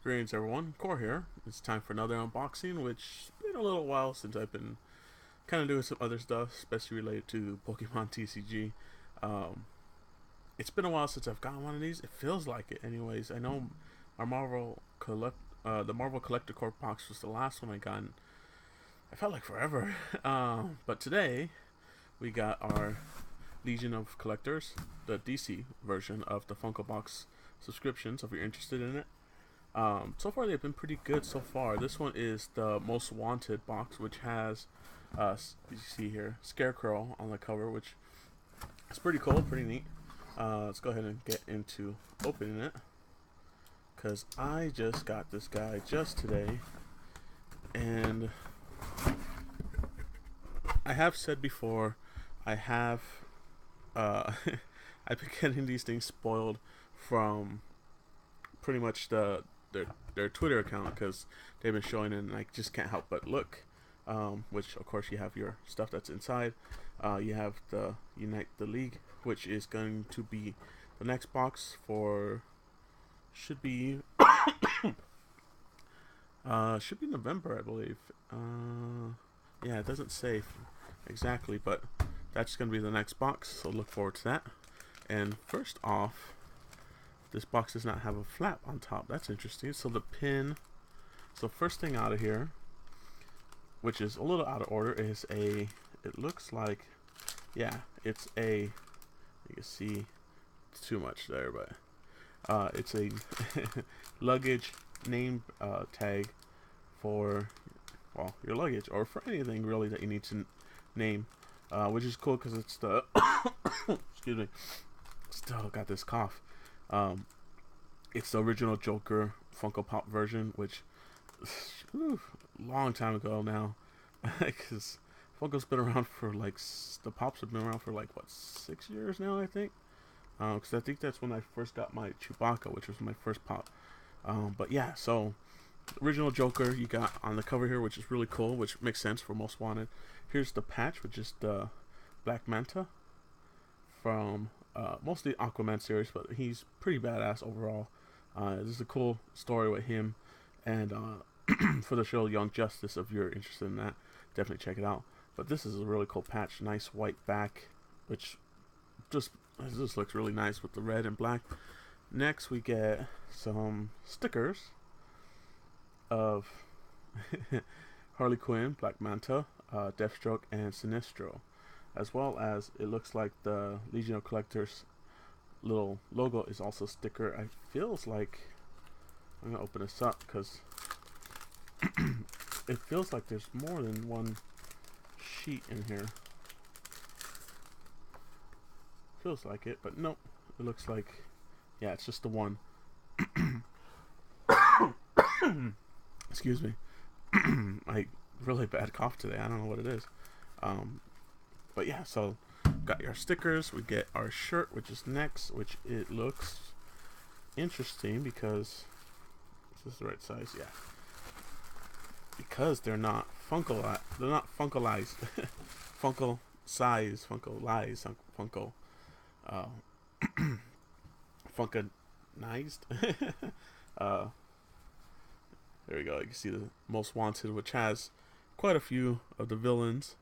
Greetings everyone, Core here. It's time for another unboxing, which has been a little while since I've been kind of doing some other stuff, especially related to Pokemon TCG. Um, it's been a while since I've gotten one of these. It feels like it, anyways. I know our the Marvel Collector Corp box was the last one I got. And I felt like forever. But today we got our Legion of Collectors, the DC version of the Funko Box subscription. So if you're interested in it. So far they've been pretty good so far. This one is the Most Wanted box, which has, you see here, Scarecrow on the cover, which is pretty cool, pretty neat. Let's go ahead and get into opening it, because I just got this guy just today, and I have said before, I have, I've been getting these things spoiled from pretty much their Twitter account, because they've been showing it and I just can't help but look. Which of course you have your stuff that's inside. You have the Unite the League, which is going to be the next box for should be November, I believe. Yeah, it doesn't say exactly, but that's going to be the next box, so look forward to that. And first off, this box does not have a flap on top. That's interesting. So the pin. So first thing out of here, which is a little out of order, is a. It looks like, yeah, it's a. You can see too much there, but it's a luggage name tag for, well, your luggage or for anything really that you need to name, which is cool because it's the. Excuse me. Still got this cough. It's the original Joker Funko Pop version, which long time ago now, because Funko's been around for like the Pops have been around for like what 6 years now, I think. Because I think that's when I first got my Chewbacca, which was my first pop. But yeah, so original Joker you got on the cover here, which is really cool, which makes sense for Most Wanted. Here's the patch, which is the Black Manta from mostly Aquaman series, but he's pretty badass overall. This is a cool story with him, and for the show Young Justice, if you're interested in that, definitely check it out. But this is a really cool patch, nice white back, which just looks really nice with the red and black. Next we get some stickers of Harley Quinn, Black Manta, Deathstroke, and Sinestro, as well as it looks like the Legion of Collectors little logo is also sticker. I feels like I'm gonna open this up because it feels like there's more than one sheet in here. Feels like it, but nope. It looks like, yeah, it's just the one. Excuse me. I really bad cough today. I don't know what it is. But yeah, so got your stickers. We get our shirt, which is next, which it looks interesting because is this the right size? Yeah, because they're not they're not funkalized. Funko size, Funko lies, Funko uh, funkanized. There we go. You can see the Most Wanted, which has quite a few of the villains,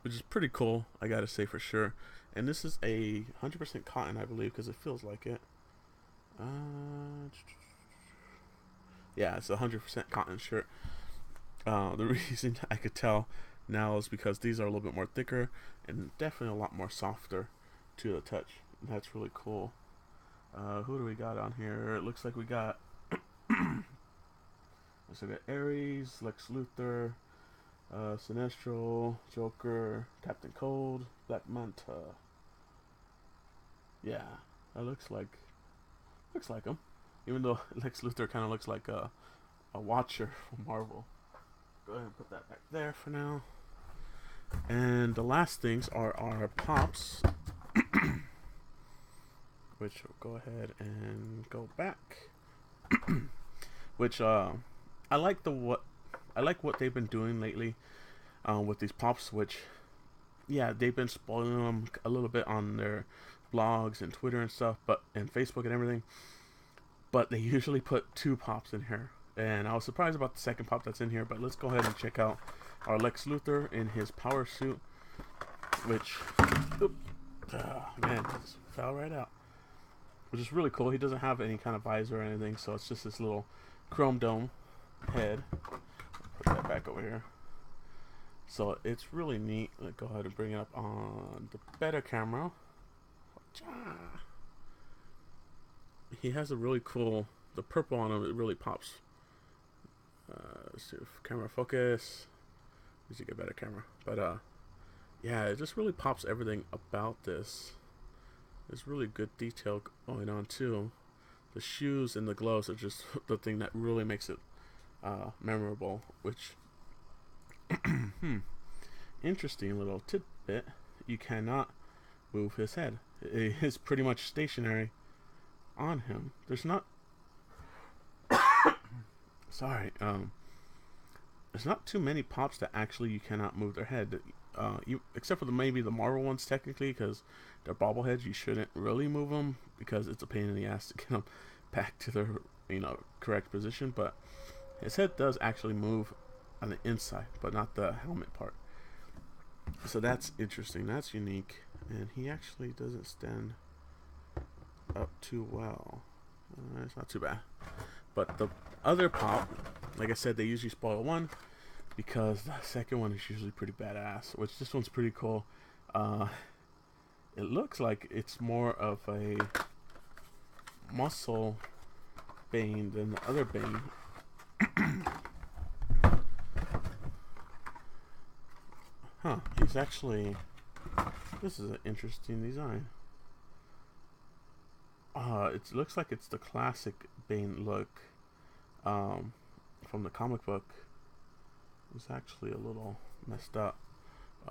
which is pretty cool, I gotta say for sure. And this is a 100% cotton, I believe, because it feels like it. Yeah, it's a 100% cotton shirt. The reason I could tell now is because these are a little bit more thicker and definitely a lot more softer to the touch. That's really cool. Who do we got on here? It looks like we got Ares, Lex Luthor, Sinestro, Joker, Captain Cold, Black Manta. Yeah, that looks like him. Even though Lex Luthor kind of looks like a Watcher from Marvel. Go ahead and put that back there for now. And the last things are our pops, which will go ahead and go back. Which I like what they've been doing lately with these pops, which, yeah, they've been spoiling them a little bit on their blogs and Twitter and stuff, and Facebook and everything. but they usually put 2 pops in here. And I was surprised about the second pop that's in here, but let's go ahead and check out our Lex Luthor in his power suit, which, man, just fell right out. Which is really cool. He doesn't have any kind of visor or anything, so it's just this little chrome dome head. Put that back over here. So it's really neat. Let's go ahead and bring it up on the better camera. He has a really cool, the purple on him, it really pops. Let's see if camera focus. Need to get better camera. But yeah, it just really pops everything about this. There's really good detail going on too. The shoes and the gloves are just the thing that really makes it memorable. Which, interesting little tidbit. You cannot move his head. It is pretty much stationary on him. There's not sorry, there's not too many pops that actually you cannot move their head. Except for maybe the Marvel ones technically, because they're bobbleheads. You shouldn't really move them because it's a pain in the ass to get them back to their correct position. But his head does actually move on the inside, but not the helmet part. So that's interesting. That's unique, and he actually doesn't stand up too well. It's not too bad. But the other pop, like I said, they usually spoil one because the second one is usually pretty badass, which this one's pretty cool. It looks like it's more of a muscle Bane than the other Bane. He's actually, this is an interesting design. It looks like it's the classic Bane look from the comic book. It's actually a little messed up.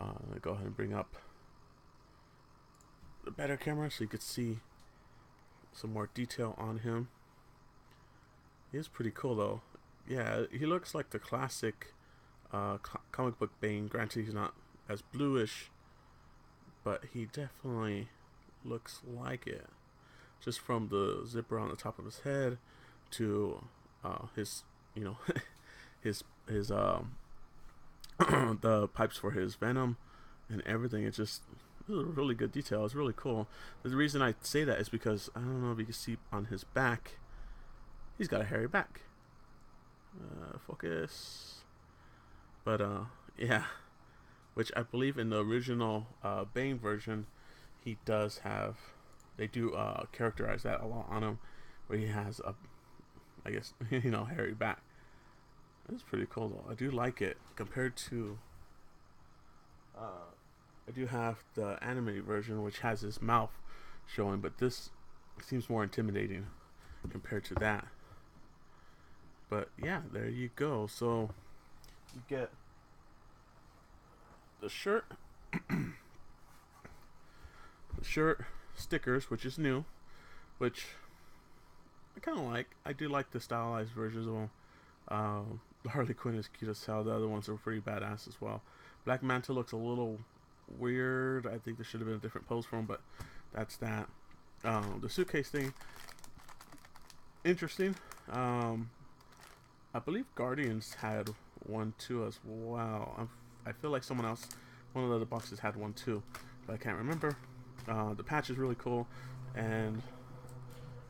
Let me go ahead and bring up the better camera so you could see some more detail on him. He is pretty cool though. Yeah, he looks like the classic comic book Bane. Granted, he's not as bluish, but he definitely looks like it. Just from the zipper on the top of his head to his, his the pipes for his venom and everything. It's just really good detail. It's really cool. The reason I say that is because I don't know if you can see on his back, he's got a hairy back. Focus. But yeah, which I believe in the original Bane version, he does have. They do characterize that a lot on him, where he has a, I guess, hairy back. It's pretty cool though. I do like it compared to. I do have the animated version, which has his mouth showing, but this seems more intimidating compared to that. But yeah, there you go. So you get the shirt, stickers, which is new, which I kind of like. I do like the stylized versions of them. Harley Quinn is cute as hell. The other ones are pretty badass as well. Black Manta looks a little weird. I think there should have been a different pose for him, but that's that. The suitcase thing, interesting. I believe Guardians had one too as well. I feel like someone else, one of the other boxes had one too, but I can't remember. The patch is really cool, and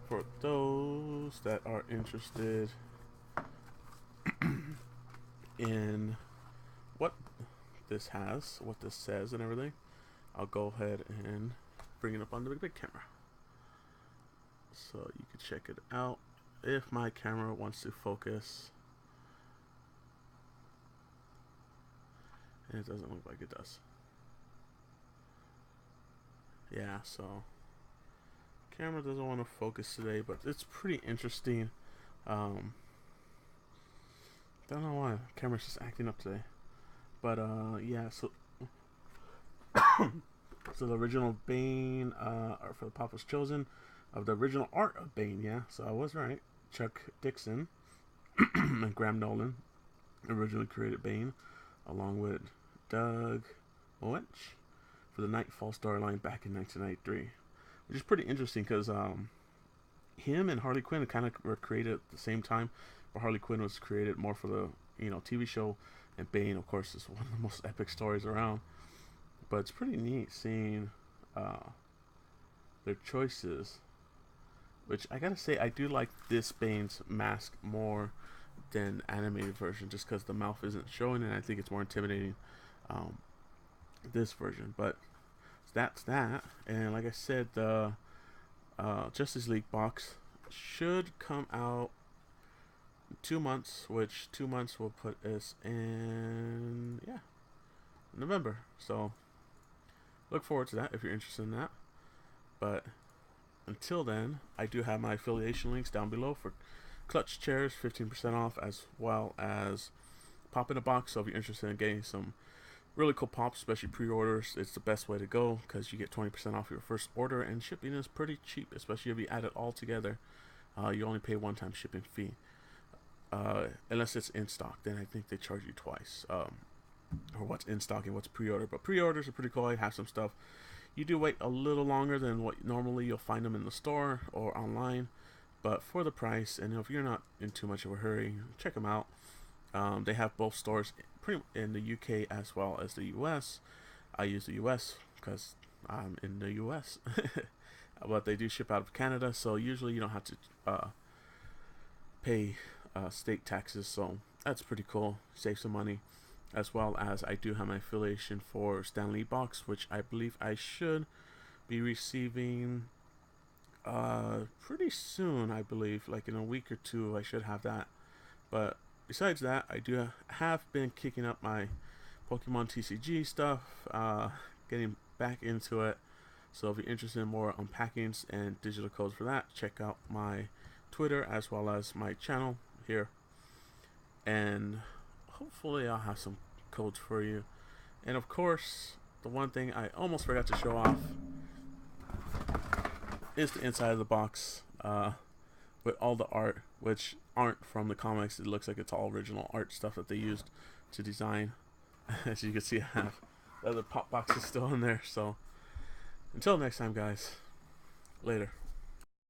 for those that are interested in what this has, what this says and everything, I'll go ahead and bring it up on the big camera so you can check it out if my camera wants to focus. And it doesn't look like it does. Yeah, so camera doesn't want to focus today, but it's pretty interesting. Don't know why the camera's just acting up today, but yeah. So so the original Bane art for the pop was chosen of the original art of Bane. Yeah, so I was right. Chuck Dixon and Graham Nolan originally created Bane, along with Doug Moench for the Nightfall storyline back in 1993, which is pretty interesting because him and Harley Quinn kind of were created at the same time, but Harley Quinn was created more for the TV show, and Bane, of course, is one of the most epic stories around. But it's pretty neat seeing uh, their choices. Which I gotta say, I do like this Bane's mask more than animated version, just because the mouth isn't showing, and I think it's more intimidating. Um, this version, but that's that. And like I said, the Justice League box should come out in 2 months, which 2 months will put us in November. So look forward to that if you're interested in that. But until then, I do have my affiliation links down below for clutch chairs, 15% off, as well as pop in a box. So if you're interested in getting some really cool pops, especially pre-orders, it's the best way to go because you get 20% off your first order, and shipping is pretty cheap, especially if you add it all together. You only pay one-time shipping fee, unless it's in stock. Then I think they charge you twice, or what's in stock and what's pre-order. But pre-orders are pretty cool. I have some stuff. You do wait a little longer than what normally you'll find them in the store or online, but for the price, and if you're not in too much of a hurry, check them out. They have both stores in the UK as well as the US. I use the US because I'm in the US, but they do ship out of Canada, so usually you don't have to pay state taxes, so that's pretty cool. Save some money. As well as I do have my affiliation for Stan Lee box, which I believe I should be receiving pretty soon. I believe like in a week or two I should have that. But besides that, I do have been kicking up my Pokemon TCG stuff, getting back into it. So if you're interested in more unpackings and digital codes for that, check out my Twitter as well as my channel here. And hopefully I'll have some codes for you. And of course, the one thing I almost forgot to show off is the inside of the box, with all the art, which aren't from the comics. It looks like it's all original art stuff that they used to design. As you can see, I have the other pop boxes still in there. So until next time, guys, later.